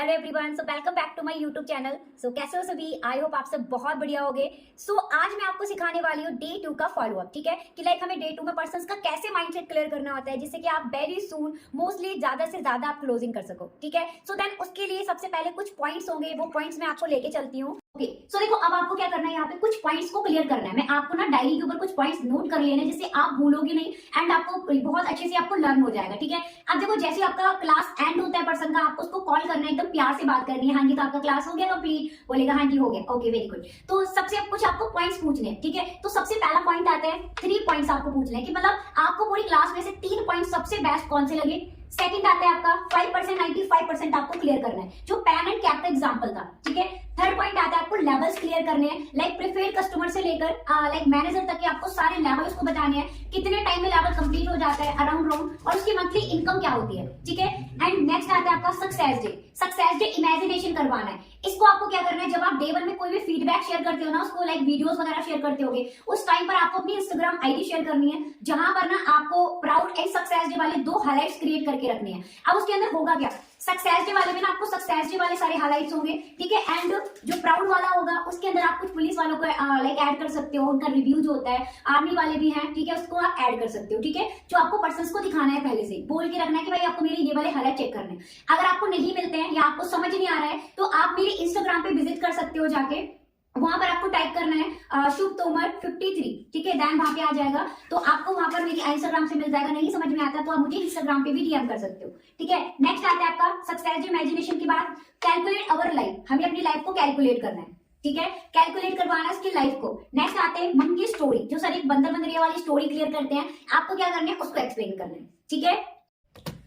Hello everyone, so welcome back to my YouTube channel. So कैसे हो सभी? I hope आप सब बहुत बढ़िया होगे। सो आज मैं आपको सिखाने वाली हूँ डे 2 का फॉलो अप। ठीक है कि लाइक हमें डे 2 में पर्सन्स का कैसे माइंडसेट क्लियर करना होता है जिससे कि आप वेरी सून मोस्टली ज्यादा से ज्यादा आप क्लोजिंग कर सको। ठीक है, सो देन उसके लिए सबसे पहले कुछ पॉइंट्स होंगे, वो पॉइंट्स मैं आपको लेके चलती हूँ। ओके, सो देखो अब आपको क्या करना है, यहाँ पे कुछ पॉइंट्स को क्लियर करना है। मैं आपको ना डायरी के ऊपर कुछ पॉइंट्स नोट कर लेना है जिससे आप भूलोगे नहीं एंड आपको बहुत अच्छे से आपको लर्न हो जाएगा। ठीक है, अब देखो जैसे आपका क्लास एंड होता है पर्सन का, आपको उसको कॉल करना है, एकदम प्यार से बात करनी है। हाँ जी, तो आपका क्लास हो गया कंप्लीट? बोलेगा हाँ जी हो गया। Okay, very good. तो सबसे कुछ आपको पॉइंट्स पूछने हैं। ठीक है, तो सबसे पहला पॉइंट आता है 3 पॉइंट्स आपको पूछने हैं कि मतलब आपको पूरी क्लास में से 3 पॉइंट सबसे बेस्ट कौन से लगे। सेकंड आता है आपका 5% 95% आपको क्लियर करना है, जो पैन एंड कैप का एग्जांपल था। ठीक है, थर्ड पॉइंट आता है आपको लेवल्स क्लियर करने हैं, लाइक प्रीफेड कस्टमर से लेकर लाइक मैनेजर तक के आपको सारे लेवल्स को बताने हैं, कितने टाइम में लेवल कंप्लीट हो जाता है अराउंड और उसकी मंथली इनकम क्या होती है। ठीक है, एंड नेक्स्ट आता है आपका success day. Success day imagination करवाना है। इसको आपको क्या करना है, जब आप डे 1 में कोई भी फीडबैक शेयर करते हो ना, उसको लाइक वीडियोस वगैरह शेयर करते होगे, उस टाइम पर आपको अपनी इंस्टाग्राम आईडी शेयर करनी है, जहां पर ना आपको प्राउड एंड सक्सेस डे वाले 2 हाइलाइट्स क्रिएट करके रखने हैं। अब उसके अंदर होगा क्या, सक्सेस डे वाले में ना आपको सक्सेस डे वाले सारे हाइलाइट्स होंगे। ठीक है, एंड जो प्राउड वाला होगा उसके अंदर आप कुछ पुलिस वालों को लाइक ऐड कर सकते हो, उनका रिव्यू जो होता है, आर्मी वाले भी हैं। ठीक है, उसको आप ऐड कर सकते हो। ठीक है, जो आपको पर्सन्स को दिखाना है पहले से बोल के रखना है कि भाई आपको मेरे ये वाले हाइलाइट चेक करने हैं। अगर आपको नहीं मिलते हैं या आपको समझ नहीं आ रहा है तो आप मेरे इंस्टाग्राम पे विजिट कर सकते हो, जाके वहां पर आपको टाइप करना है शुभ तोमर 53। ठीक है, देन वहां पे आ जाएगा, तो आपको वहां पर मेरी इंस्टाग्राम से मिल जाएगा। नहीं समझ में आता तो आप मुझे इंस्टाग्राम पे भी डीएम कर सकते हो। ठीक है, नेक्स्ट आता है आपका सक्सेस इमेजिनेशन के बाद कैलकुलेट अवर लाइफ। हमें अपनी लाइफ को कैलकुलेट करना है। ठीक है, कैलकुलेट करवाना है उसकी लाइफ को। नेक्स्ट आते हैं मंकी स्टोरी, जो सर एक बंदर बंदरिया वाली स्टोरी क्लियर करते हैं, आपको क्या करना है उसको एक्सप्लेन करना है। ठीक है,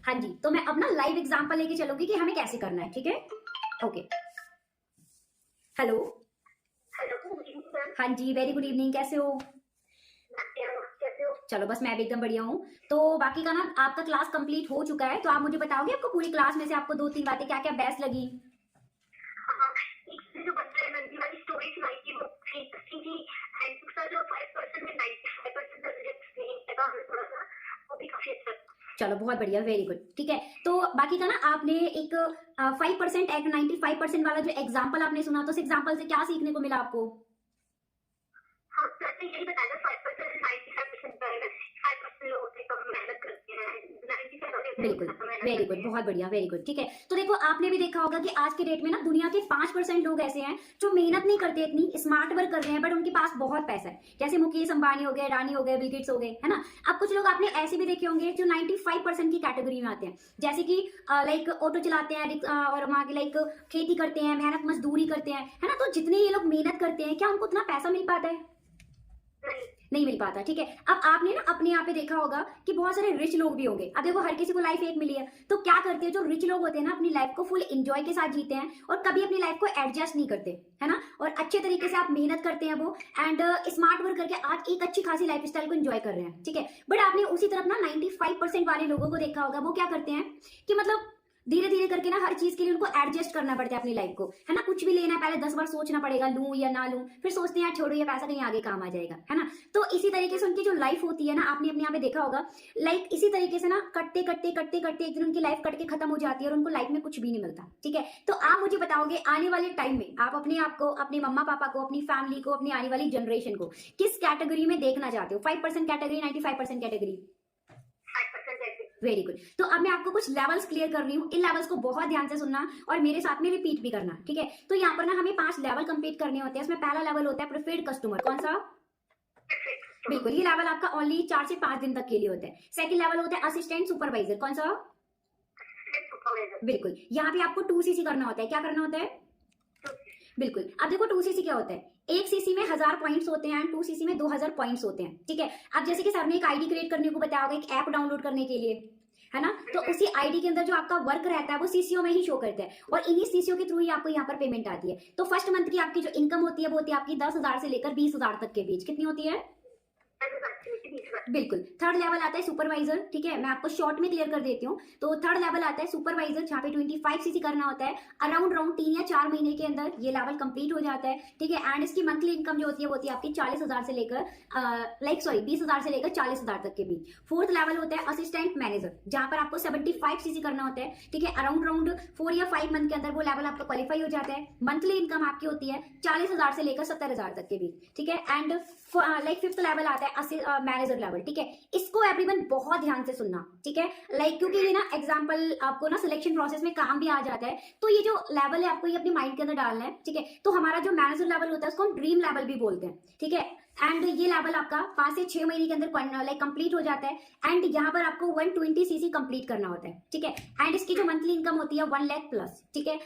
हाँ जी, तो मैं अपना लाइव एग्जांपल लेके चलूंगी कि हमें कैसे करना है। ठीक है, ओके, हेलो, हाँ जी, वेरी गुड इवनिंग, कैसे हो? चलो बस मैं भी एकदम बढ़िया हूँ। तो बाकी का ना आपका क्लास कंप्लीट हो चुका है, तो आप मुझे बताओगे आपको पूरी क्लास में से आपको 2-3 बातें क्या क्या बेस्ट लगी। जो बच्चे नंदी वाली स्टोरी सुनाई थी वो इंटरेस्टिंग थी एंड दूसरा जो 5% में 95% रिजेक्ट नहीं लगा हमें थोड़ा सा, वो भी काफी अच्छा। चलो बहुत बढ़िया, वेरी गुड। ठीक है, तो बाकी का ना आपने एक 5% एक 95% वाला जो एग्जाम्पल आपने सुना, तो उस एग्जाम्पल से क्या सीखने को मिला आपको? हाँ, मैंने यही बताया 5% 95% पाएगा, 5% लोग होते कम मेहनत करते हैं, 95% बिल्कुल, वेरी गुड, बहुत बढ़िया, वेरी गुड। ठीक है, तो देखो आपने भी देखा होगा कि आज के डेट में ना दुनिया के 5% लोग ऐसे हैं जो मेहनत नहीं करते, इतनी स्मार्ट वर्क कर रहे हैं, बट उनके पास बहुत पैसा है, जैसे मुकेश अंबानी हो गए, अडानी हो गए, बिल गेट्स हो गए, है ना। अब कुछ लोग आपने ऐसे भी देखे होंगे जो 95% की कैटेगरी में आते हैं, जैसे कि लाइक ऑटो चलाते हैं और वहां की लाइक खेती करते हैं, मेहनत मजदूरी करते हैं, है ना। तो जितने ये लोग मेहनत करते हैं, क्या उनको उतना पैसा मिल पाता है? नहीं मिल पाता। ठीक है, अब आपने ना अपने यहाँ पे देखा होगा कि बहुत सारे रिच लोग भी होंगे। अब देखो हर किसी को लाइफ एक मिली है, तो क्या करते हैं जो रिच लोग होते हैं ना, अपनी लाइफ को फुल एंजॉय के साथ जीते हैं और कभी अपनी लाइफ को एडजस्ट नहीं करते, है ना। और अच्छे तरीके से आप मेहनत करते हैं वो एंड स्मार्ट वर्क करके आज एक अच्छी खासी लाइफ स्टाइल को एंजॉय कर रहे हैं। ठीक है, बट आपने उसी तरफ ना 95% वाले लोगों को देखा होगा, वो क्या करते हैं कि मतलब धीरे धीरे करके ना हर चीज के लिए उनको एडजस्ट करना पड़ता है अपनी लाइफ को, है ना। कुछ भी लेना है पहले 10 बार सोचना पड़ेगा, लूं या ना लूं, फिर सोचते हैं यार छोड़ो ये पैसा कहीं आगे काम आ जाएगा, है ना। तो इसी तरीके से उनकी जो लाइफ होती है ना, आपने अपने यहाँ पे देखा होगा, लाइक इसी तरीके से ना कटते कटते कटते कटते एक दिन उनकी लाइफ कट के खत्म हो जाती है और उनको लाइफ में कुछ भी नहीं मिलता। ठीक है, तो आप मुझे बताओगे आने वाले टाइम में आप अपने आप को, अपने मम्मा पापा को, अपनी फैमिली को, अपनी आने वाली जनरेशन को किस कैटेगरी में देखना चाहते हो? 5% कैटेगरी, 95% कैटेगरी? Very good. तो अब मैं आपको कुछ लेवल्स क्लियर कर रही हूँ, इन लेवल्स को बहुत ध्यान से सुनना और मेरे साथ में रिपीट भी करना। ठीक है, तो यहाँ पर ना हमें 5 लेवल कंप्लीट करने होते हैं। इसमें पहला लेवल होता है प्रीफेड कस्टमर। कौन सा? बिल्कुल, ये लेवल आपका ओनली 4 से 5 दिन तक के लिए होता है। सेकंड लेवल होता है असिस्टेंट सुपरवाइजर। कौन सा? बिल्कुल, यहाँ पे आपको 2cc करना होता है। क्या करना होता है? बिल्कुल, अब देखो 2cc क्या होता है, 1cc में 1000 पॉइंट्स होते हैं एंड 2cc में 2000 पॉइंट्स होते हैं। ठीक है, अब जैसे कि सर ने एक आईडी क्रिएट करने को बताया होगा, एक ऐप डाउनलोड करने के लिए, है ना। तो उसी आईडी के अंदर जो आपका वर्क रहता है वो सीसीओ में ही शो करता है और इन्हीं सीसीओ के थ्रू ही आपको यहाँ पर पेमेंट आती है। तो फर्स्ट मंथ की आपकी जो इनकम होती है वो होती है आपकी 10,000 से लेकर 20,000 तक के बीच। कितनी होती है? बिल्कुल। थर्ड लेवल आता है सुपरवाइजर, ठीक है, मैं आपको शॉर्ट में क्लियर कर देती हूँ। तो थर्ड लेवल आता है सुपरवाइजर, जहाँ पे 25 सीसी करना होता है। अराउंड 3 या 4 महीने के अंदर ये लेवल कंप्लीट हो जाता है, ठीक है। एंड इसकी मंथली इनकम जो होती है वो होती है आपकी 40,000 से लेकर 20,000 से लेकर 40,000 तक के बीच। फोर्थ लेवल होता है असिस्टेंट मैनेजर, जहाँ पर आपको 75 सीसी करना होता है, ठीक है। अराउंड 4 या 5 मंथ के अंदर वो लेवल आपका क्वालिफाई हो जाता है। मंथली इनकम आपकी होती है 40,000 से लेकर 70,000 तक के बीच, ठीक है। एंड लाइक फिफ्थ लेवल आता है मैनेजर लेवल, ठीक है। इसको एवरीवन बहुत ध्यान से सुनना, ठीक है, लाइक क्योंकि ये ना एग्जांपल आपको ना सिलेक्शन प्रोसेस में काम भी आ जाता है। तो ये जो लेवल है आपको ये अपने माइंड के अंदर डालना है, ठीक है। तो हमारा जो मैनेजर लेवल होता है उसको हम ड्रीम लेवल भी बोलते हैं, ठीक है। एंड ये लेवल आपका 5 से 6 महीने के अंदर लाइक कंप्लीट हो जाता है। एंड यहाँ पर आपको 120 सीसी कंप्लीट करना होता है, ठीक है। एंड इसकी जो मंथली इनकम होती है 1 लाख प्लस, ठीक है।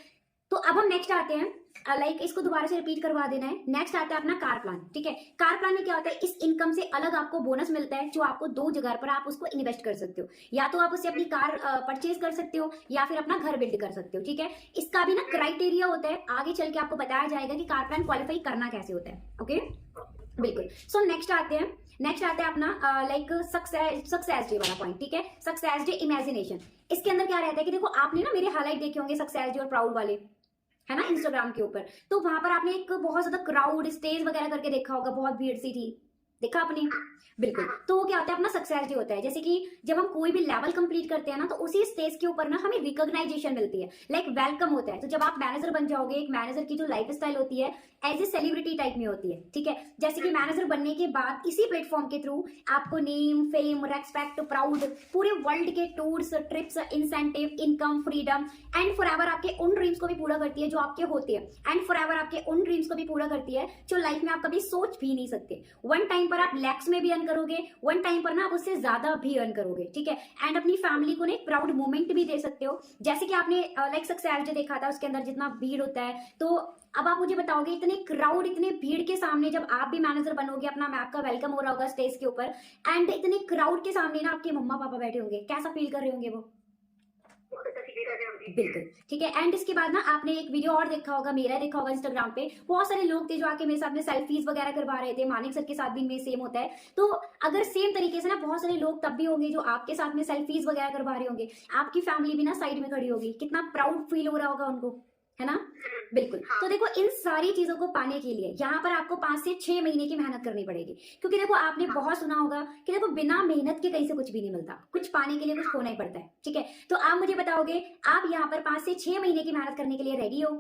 तो अब हम नेक्स्ट आते हैं, लाइक इसको दोबारा से रिपीट करवा देना है। नेक्स्ट आता है अपना कार प्लान, ठीक है। कार प्लान में क्या होता है, इस इनकम से अलग आपको बोनस मिलता है, जो आपको 2 जगह पर आप उसको इन्वेस्ट कर सकते हो। या तो आप उससे अपनी कार परचेज कर सकते हो या फिर अपना घर बिल्ड कर सकते हो, ठीक है। इसका भी ना क्राइटेरिया होता है, आगे चल के आपको बताया जाएगा कि कार प्लान क्वालिफाई करना कैसे होता है, ओके। बिल्कुल। सो नेक्स्ट आते हैं अपना लाइक सक्सेस डे वाला पॉइंट, ठीक है। सक्सेस डे इमेजिनेशन, इसके अंदर क्या रहता है कि देखो आपने ना मेरे हाईलाइट देखे होंगे सक्सेस डे और प्राउड वाले, है ना, इंस्टाग्राम के ऊपर। तो वहां पर आपने एक बहुत ज्यादा क्राउड स्टेज वगैरह करके देखा होगा, बहुत भीड़ सी थी, देखा आपने? बिल्कुल। तो वो क्या होता है, अपना सक्सेस डे होता है। जैसे कि जब हम कोई भी लेवल कंप्लीट करते हैं ना, तो उसी स्टेज के ऊपर ना हमें रिकॉग्नाइजेशन मिलती है, लाइक वेलकम होता है। तो जब आप मैनेजर बन जाओगे, एक मैनेजर की जो लाइफ स्टाइल होती है एज ए सेलिब्रिटी टाइप में होती है, ठीक है। जैसे कि मैनेजर बनने के बाद इसी प्लेटफॉर्म के थ्रू आपको नेम, फेम, रेस्पेक्ट, प्राउड, पूरे वर्ल्ड के tours, trips, incentive, income, freedom and forever आपके उन ड्रीम्स को भी पूरा करती है जो आपके होते हैं, एंड फॉरएवर आपके उन ड्रीम्स को भी पूरा करती है जो लाइफ में आप कभी सोच भी नहीं सकते। वन टाइम पर आप लैक्स में भी अर्न करोगे, वन टाइम पर ना आप उससे ज्यादा भी अर्न करोगे, ठीक है। एंड अपनी फैमिली को ना एक प्राउड मोमेंट भी दे सकते हो। जैसे कि आपने लाइक सक्सेस डे देखा था, उसके अंदर जितना भीड़ होता है, तो अब आप मुझे बताओगे इतने क्राउड, इतने भीड़ के सामने जब आप भी मैनेजर बनोगे, अपना आपका वेलकम हो रहा होगा स्टेज के ऊपर, एंड इतने क्राउड के सामने ना आपके मम्मा पापा बैठे होंगे, कैसा फील कर रहे होंगे वो? बिल्कुल, ठीक है। एंड इसके बाद ना आपने एक वीडियो और देखा होगा, मेरा देखा होगा इंस्टाग्राम पे, बहुत सारे लोग थे जो आके मेरे साथ में सेल्फीज वगैरह करवा रहे थे। मानिक सर के साथ भी में सेम होता है। तो अगर सेम तरीके से ना बहुत सारे लोग तब भी होंगे जो आपके साथ में सेल्फीज वगैरह करवा रहे होंगे, आपकी फैमिली भी ना साइड में खड़ी होगी, कितना प्राउड फील हो रहा होगा उनको, है ना। बिल्कुल। तो देखो इन सारी चीजों को पाने के लिए यहाँ पर आपको 5 से 6 महीने की मेहनत करनी पड़ेगी, क्योंकि देखो आपने बहुत सुना होगा कि देखो बिना मेहनत के कहीं से कुछ भी नहीं मिलता, कुछ पाने के लिए कुछ खोना ही पड़ता है, ठीक है। तो आप मुझे बताओगे, आप यहाँ पर 5 से 6 महीने की मेहनत करने के लिए रेडी हो?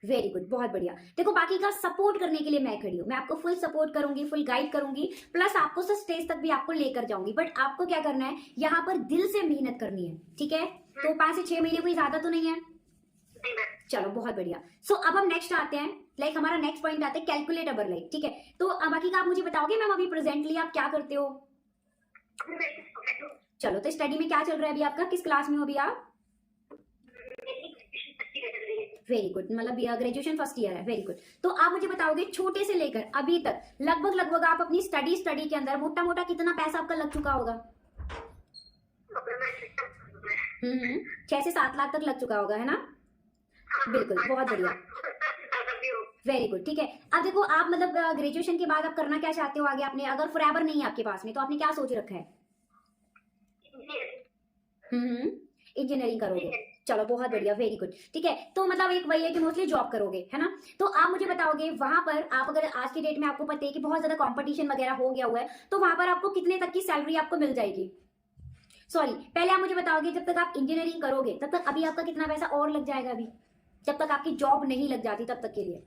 वेरी गुड, बहुत बढ़िया। देखो बाकी का सपोर्ट करने के लिए मैं खड़ी हूँ, मैं आपको फुल सपोर्ट करूंगी, फुल गाइड करूंगी, प्लस आपको स्टेज तक भी आपको लेकर जाऊंगी। बट आपको क्या करना है, यहाँ पर दिल से मेहनत करनी है, ठीक है। तो 5 से 6 महीने कोई ज्यादा तो नहीं है, चलो बहुत बढ़िया। सो अब हम नेक्स्ट आते हैं, लाइक हमारा नेक्स्ट पॉइंट आता है कैलकुलेट अवर लाइफ, ठीक है। तो बाकी का आप मुझे बताओगे मैम अभी प्रेजेंटली आप क्या करते हो? चलो, तो स्टडी में क्या चल रहा है अभी आपका, किस क्लास में हो अभी आप? वेरी गुड, मतलब ग्रेजुएशन फर्स्ट ईयर है, वेरी गुड। तो आप मुझे बताओगे छोटे से लेकर अभी तक लगभग आप अपनी स्टडी के अंदर मोटा मोटा कितना पैसा आपका लग चुका होगा? 6 से 7 लाख तक लग चुका होगा, है ना। बिल्कुल, बहुत बढ़िया, वेरी गुड, ठीक है। अब देखो आप मतलब ग्रेजुएशन के बाद आप करना क्या चाहते हो आगे? आपने अगर फॉरएवर नहीं है आपके पास में, तो आपने क्या सोच रखा है? इंजीनियरिंग करोगे, चलो बहुत बढ़िया, वेरी गुड, ठीक है। तो मतलब एक वही है कि मोस्टली जॉब करोगे, है ना। तो आप मुझे बताओगे वहां पर आप अगर आज की डेट में आपको पता है कि बहुत ज्यादा कंपटीशन वगैरह हो गया हुआ है, तो वहां पर आपको कितने तक की सैलरी आपको मिल जाएगी? सॉरी, पहले आप मुझे बताओगे जब तक आप इंजीनियरिंग करोगे तब तक अभी आपका कितना पैसा और लग जाएगा अभी, जब तक आपकी जॉब नहीं लग जाती तब तक के लिए?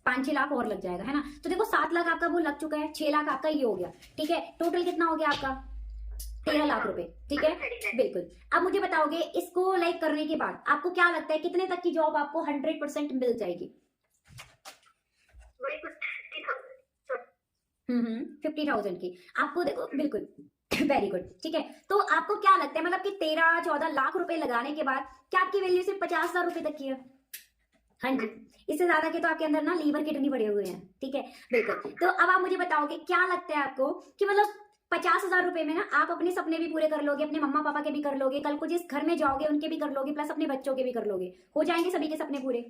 5-6 लाख और लग जाएगा, है ना। तो देखो 7 लाख आपका वो लग चुका है, 6 लाख आपका ये हो गया, ठीक है। टोटल कितना हो गया आपका? 13 लाख रुपए, ठीक है। बिल्कुल। अब मुझे बताओगे इसको लाइक करने के बाद आपको क्या लगता है कितने तक की जॉब आपको 100% मिल जाएगी? 50,000 की आपको, देखो बिल्कुल, वेरी गुड, ठीक है। तो आपको क्या लगता है मतलब कि 13-14 लाख रुपए लगाने के बाद क्या आपकी वैल्यू सिर्फ 50,000 रुपए तक की है? हाँ जी, इससे ज्यादा के तो आपके अंदर ना लीवर किडनी पड़े हुए हैं, ठीक है। बिल्कुल। तो अब आप मुझे बताओगे क्या लगता है आपको कि मतलब 50,000 रुपए में ना आप अपने सपने भी पूरे कर लोगे, अपने मम्मा पापा के भी कर लोगे, कल को जिस घर में जाओगे उनके भी कर लोगे, प्लस अपने बच्चों के भी कर लोगे, हो जाएंगे सभी के सपने पूरे?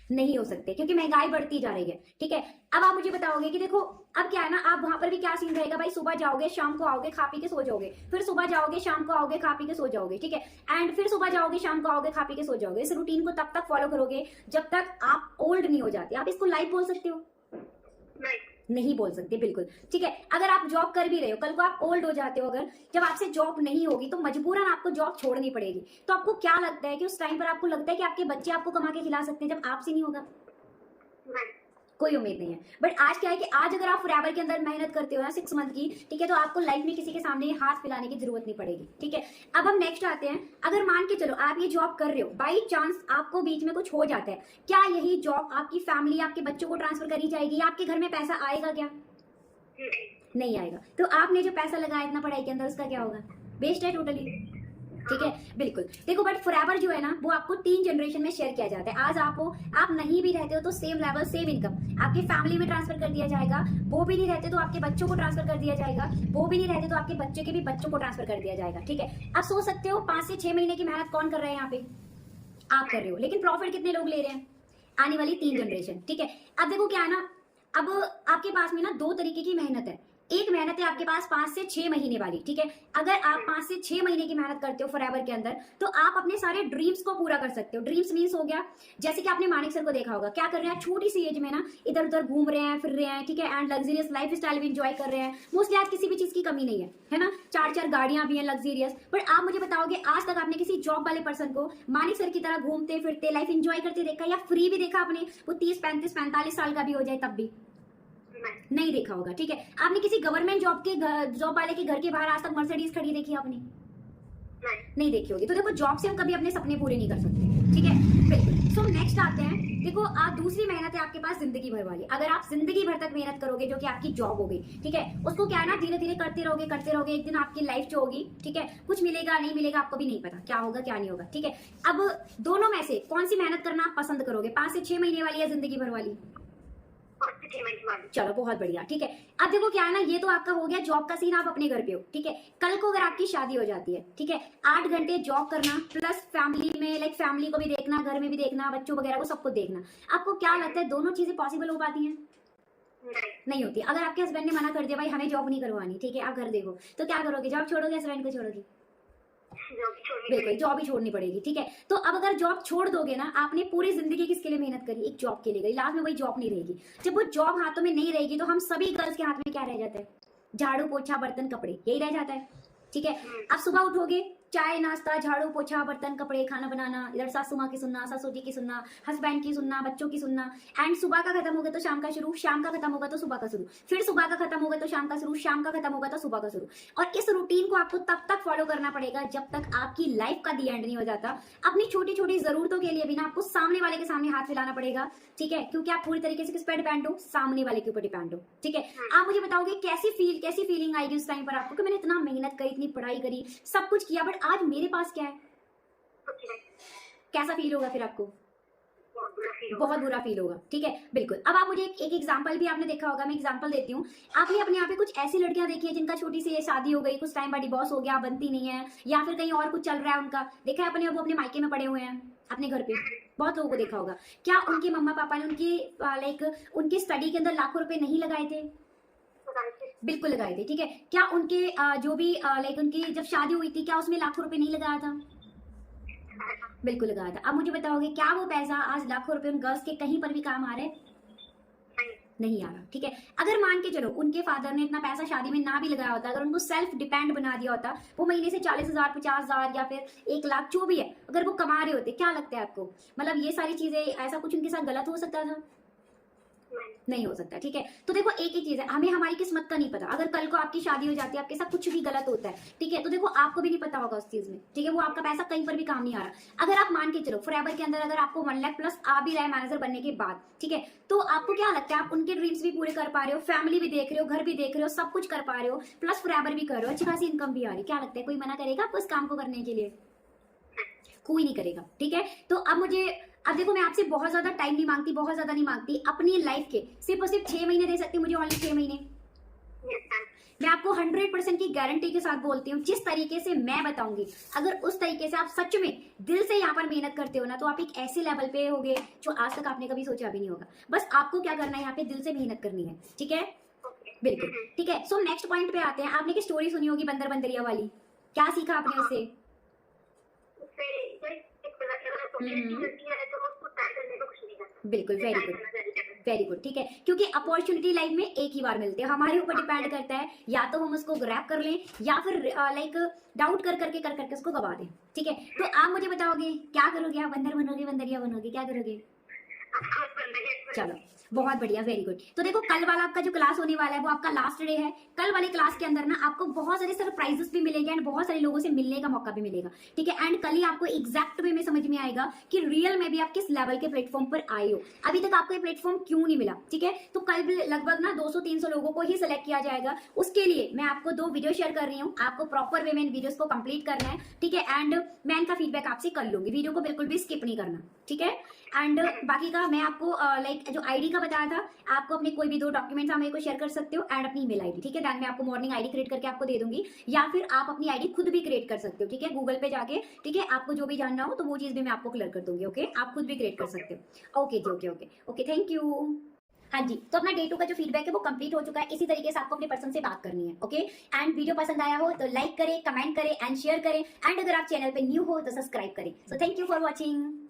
नहीं हो सकते क्योंकि महंगाई बढ़ती जा रही है। ठीक है, अब आप मुझे बताओगे कि देखो अब क्या है ना, आप वहां पर भी क्या सीन रहेगा भाई, सुबह जाओगे शाम को आओगे खा पी के सो जाओगे, फिर सुबह जाओगे शाम को आओगे खा पी के सो जाओगे। ठीक है, एंड फिर सुबह जाओगे शाम को आओगे खा पी के सो जाओगे। इस रूटीन को तब तक फॉलो करोगे जब तक आप ओल्ड नहीं हो जाते। आप इसको लाइफ बोल सकते हो? नहीं। नहीं बोल सकते, बिल्कुल। ठीक है, अगर आप जॉब कर भी रहे हो, कल को आप ओल्ड हो जाते हो, अगर जब आपसे जॉब नहीं होगी तो मजबूरन आपको जॉब छोड़नी पड़ेगी। तो आपको क्या लगता है कि उस टाइम पर आपको लगता है कि आपके बच्चे आपको कमा के खिला सकते हैं जब आपसे नहीं होगा? नहीं। कोई उम्मीद नहीं है। बट आज क्या है कि आज अगर आप फॉरएवर के अंदर मेहनत करते हो ना 6 मंथ की, ठीक है, तो आपको लाइफ में किसी के सामने हाथ फैलाने की जरूरत नहीं पड़ेगी। ठीक है, अब हम नेक्स्ट आते हैं। अगर मान के चलो आप ये जॉब कर रहे हो, बाई चांस आपको बीच में कुछ हो जाता है, क्या यही जॉब आपकी फैमिली, आपके बच्चों को ट्रांसफर करी जाएगी या आपके घर में पैसा आएगा? क्या नहीं आएगा। तो आपने जो पैसा लगाया इतना पढ़ाई के अंदर, उसका क्या होगा? वेस्ट है टोटली। ठीक है, बिल्कुल। देखो बट फॉरएवर जो है ना, वो आपको 3 जनरेशन में शेयर किया जाता है। आज आप नहीं भी रहते हो तो सेम लेवल सेम इनकम आपकी फैमिली में ट्रांसफर कर दिया जाएगा। वो भी नहीं रहते तो आपके बच्चों को ट्रांसफर कर दिया जाएगा। वो भी नहीं रहते तो आपके बच्चे के भी बच्चों को ट्रांसफर कर दिया जाएगा। ठीक है, आप सोच सकते हो 5 से 6 महीने की मेहनत कौन कर रहा है यहाँ पे? आप कर रहे हो, लेकिन प्रॉफिट कितने लोग ले रहे हैं? आने वाली 3 जनरेशन। ठीक है, अब देखो क्या है ना, अब आपके पास में ना 2 तरीके की मेहनत है। एक मेहनत है आपके पास 5 से 6 महीने वाली। ठीक है, अगर आप 5 से 6 महीने की मेहनत करते हो फॉरएवर के अंदर, तो आप अपने सारे ड्रीम्स को पूरा कर सकते हो। ड्रीम्स मीन्स हो गया, जैसे कि आपने मानिक सर को देखा होगा, क्या कर रहे हैं, छोटी सी एज में ना इधर उधर घूम रहे हैं, फिर रहे हैं। ठीक है, एंड लग्जरियस लाइफ स्टाइल भी इंजॉय कर रहे हैं। मोस्टली आज किसी भी चीज की कमी नहीं है ना, 4-4 गाड़ियां भी हैं लग्जरियस। बट आप मुझे बताओगे आज तक आपने किसी जॉब वाले पर्सन को मानिक सर की तरह घूमते फिरते लाइफ इंजॉय करते देखा, या फ्री भी देखा आपने? वो 30, 35, 45 साल का भी हो जाए तब भी नहीं देखा होगा। ठीक है, आपने किसी गवर्नमेंट जॉब वाले के घर के बाहर आज तक मर्सिडीज खड़ी देखी आपने? नहीं देखी होगी। तो देखो जॉब से हम कभी अपने सपने पूरे नहीं कर सकते। ठीक है, बिल्कुल। सो नेक्स्ट आते हैं। देखो आप दूसरी मेहनत है आपके पास जिंदगी भर वाली। अगर आप जिंदगी भर तक मेहनत करोगे, जो कि आपकी जॉब हो गई, ठीक है, उसको क्या है ना, धीरे धीरे करते रहोगे, एक दिन आपकी लाइफ जो होगी, ठीक है, कुछ मिलेगा नहीं मिलेगा आपको भी नहीं पता, क्या होगा क्या नहीं होगा। ठीक है, अब दोनों में से कौन सी मेहनत करना आप पसंद करोगे, 5 से 6 महीने वाली या जिंदगी भर वाली? चलो बहुत बढ़िया। ठीक है, अब देखो क्या है ना, ये तो आपका हो गया जॉब का सीन, आप अपने घर पे हो। ठीक है, कल को अगर आपकी शादी हो जाती है, ठीक है, 8 घंटे जॉब करना प्लस फैमिली में लाइक फैमिली को भी देखना, घर में भी देखना, बच्चों वगैरह को सबको देखना, आपको क्या लगता है दोनों चीजें पॉसिबल हो पाती हैं? नहीं होती। अगर आपके हस्बैंड ने मना कर दिया भाई हमें जॉब नहीं करवानी, ठीक है, आप घर देखो, तो क्या करोगे? जॉब छोड़ोगे, हस्बैंड को छोड़ोगे? बिल्कुल, जॉब ही छोड़नी पड़ेगी। ठीक है, तो अब अगर जॉब छोड़ दोगे ना, आपने पूरी जिंदगी किसके लिए मेहनत करी? एक जॉब के लिए करी, लास्ट में वही जॉब नहीं रहेगी। जब वो जॉब हाथों में नहीं रहेगी तो हम सभी गर्ल्स के हाथ में क्या रह जाता है? झाड़ू पोछा बर्तन कपड़े, यही रह जाता है। ठीक है, अब सुबह उठोगे, चाय नाश्ता, झाड़ू पोछा बर्तन कपड़े, खाना बनाना, इधर सासू माँ की सुनना, ससुर जी की सुनना, हस्बैंड की सुनना, बच्चों की सुनना, एंड सुबह का खत्म होगा तो शाम का शुरू, शाम का खत्म होगा तो सुबह का शुरू, फिर सुबह का खत्म होगा तो शाम का शुरू, शाम का खत्म होगा तो सुबह का शुरू। और इस रूटीन को आपको तब तक फॉलो करना पड़ेगा जब तक आपकी लाइफ का दी एंड नहीं हो जाता। अपनी छोटी छोटी जरूरतों के लिए भी ना आपको सामने वाले के सामने हाथ फैलाना पड़ेगा। ठीक है, क्योंकि आप पूरी तरीके से किस पर डिपेंड हो? सामने वाले के ऊपर डिपेंड हो। ठीक है, आप मुझे बताओगे कैसी फीलिंग आएगी उस टाइम पर आपको कि मैंने इतना मेहनत करी, इतनी पढ़ाई करी, सब कुछ किया, बट आज मेरे पास क्या है? कैसा फील होगा फिर आपको? बहुत बुरा फील होगा। ठीक है, बिल्कुल। अब आप मुझे एक एग्जांपल भी आपने देखा होगा, मैं एग्जांपल देती हूँ। आपने अपने यहाँ पे कुछ ऐसी लड़कियां देखी है जिनका छोटी सी शादी हो गई, कुछ टाइम बाद डिवोर्स हो गया, बनती नहीं है, या फिर कहीं और कुछ चल रहा है उनका, देखा है अपने, वो अपने मायके में पड़े हुए हैं अपने घर पे, बहुत लोगों को देखा होगा। क्या उनके मम्मा पापा ने उनकी लाइक उनकी स्टडी के अंदर लाखों रुपए नहीं लगाए थे? बिल्कुल लगाए थे। ठीक है, क्या उनके जो भी लाइक उनकी जब शादी हुई थी, क्या उसमें लाखों रुपए नहीं लगाया था? बिल्कुल लगाया था। अब मुझे बताओगे क्या वो पैसा आज लाखों रुपए उन गर्ल्स के कहीं पर भी काम आ रहे? नहीं आ रहा। ठीक है, अगर मान के चलो उनके फादर ने इतना पैसा शादी में ना भी लगाया होता, अगर उनको सेल्फ डिपेंड बना दिया होता, वो महीने से 40,000, 50,000 या फिर 1 लाख जो भी है, अगर वो कमा रहे होते, क्या लगता है आपको? मतलब ये सारी चीजें, ऐसा कुछ उनके साथ गलत हो सकता था? नहीं हो सकता। ठीक है, तो देखो एक ही चीज है, हमें हमारी किस्मत का नहीं पता। अगर कल को आपकी शादी हो जाती है, आपके साथ कुछ भी गलत होता है, ठीक है, तो देखो आपको भी नहीं पता होगा उस चीज में। ठीक है, वो आपका पैसा कहीं पर भी काम नहीं आ रहा। अगर आप मान के चलो फॉरएवर के अंदर अगर आपको 1 लाख प्लस आ भी रहा है मैनेजर बनने के बाद, ठीक है, तो आपको क्या लगता है आप उनके ड्रीम्स भी पूरे कर पा रहे हो, फैमिली भी देख रहे हो, घर भी देख रहे हो, सब कुछ कर पा रहे हो, प्लस फॉरएवर भी कर रहे हो, अच्छी खासी इनकम भी आ रही है, क्या लगता है कोई मना करेगा आपको इस काम को करने के लिए? कोई नहीं करेगा। ठीक है, तो अब देखो मैं आपसे बहुत ज्यादा टाइम नहीं मांगती, बहुत ज्यादा नहीं मांगती, अपनी लाइफ के सिर्फ और सिर्फ 6 महीने दे सकती, मुझे ओनली 6 महीने। मैं आपको 100% की गारंटी के साथ बोलती हूँ, जिस तरीके से मैं बताऊंगी, अगर उस तरीके से आप सच में दिल से यहाँ पर मेहनत करते हो ना, तो आप एक ऐसे लेवल पे होगे जो आज तक आपने कभी सोचा भी नहीं होगा। बस आपको क्या करना है, यहाँ पे दिल से मेहनत करनी है, ठीक है? बिल्कुल ठीक है। सो नेक्स्ट पॉइंट पे आते हैं। आपने की स्टोरी सुनी होगी बंदर बंदरिया वाली, क्या सीखा आपने उससे? उससे एक पता चला अपॉर्चुनिटी मिलती है तो उसको ट्राई करने का कुछ नहीं करना। बिल्कुल, वेरी गुड, वेरी गुड, ठीक है। क्योंकि अपॉर्चुनिटी लाइफ में एक ही बार मिलते हैं, हमारे ऊपर डिपेंड करता है, या तो हम उसको ग्रैब कर लें या फिर लाइक डाउट कर करके उसको गवा दें, ठीक है? तो आप मुझे बताओगे क्या करोगे? आप बंदर बनोगे, बंदरिया बनोगे, क्या करोगे? चलो बहुत बढ़िया, वेरी गुड। तो देखो कल वाला आपका जो क्लास होने वाला है वो आपका लास्ट डे है। कल वाले क्लास के अंदर ना आपको बहुत सारे सरप्राइजेस भी मिलेंगे एंड बहुत सारे लोगों से मिलने का मौका भी मिलेगा, ठीक है? एंड कल ही आपको एग्जैक्ट वे में समझ में आएगा कि रियल में भी आप किस लेवल के प्लेटफॉर्म पर आए हो। अभी तक आपको ये प्लेटफॉर्म क्यों नहीं मिला, ठीक है? तो कल भी लगभग ना 200-300 लोगों को ही सिलेक्ट किया जाएगा। उसके लिए मैं आपको 2 वीडियो शेयर कर रही हूँ, आपको प्रॉपर वे में इन वीडियोस को कंप्लीट करना है, ठीक है? एंड मैं इनका फीडबैक आपसे कर लूंगी, वीडियो को बिल्कुल भी स्किप नहीं करना, ठीक है? एंड बाकी का मैं आपको लाइक जो आईडी का बताया था, आपको अपने कोई भी 2 डॉक्यूमेंट्स आप मेरे को शेयर कर सकते हो एंड अपनी ईमेल आईडी, ठीक है? दैन मैं आपको मॉर्निंग आईडी क्रिएट करके आपको दे दूंगी, या फिर आप अपनी आईडी खुद भी क्रिएट कर सकते हो, ठीक है? गूगल पे जाके, ठीक है? आपको जो भी जानना हो तो वो चीज भी मैं आपको क्लियर कर दूंगी, ओके? आप खुद भी क्रिएट कर सकते हो। ओके जी, okay okay okay, thank you. हाँ जी, तो अपना डे 2 का जो फीडबैक है वो कंप्लीट हो चुका है। इसी तरीके से आपको अपने पर्सन से बात करनी है, ओके? एंड वीडियो पसंद आया हो तो लाइक करें, कमेंट करें एंड शेयर करें, एंड अगर आप चैनल पे न्यू हो तो सब्सक्राइब करें। So thank you for watching.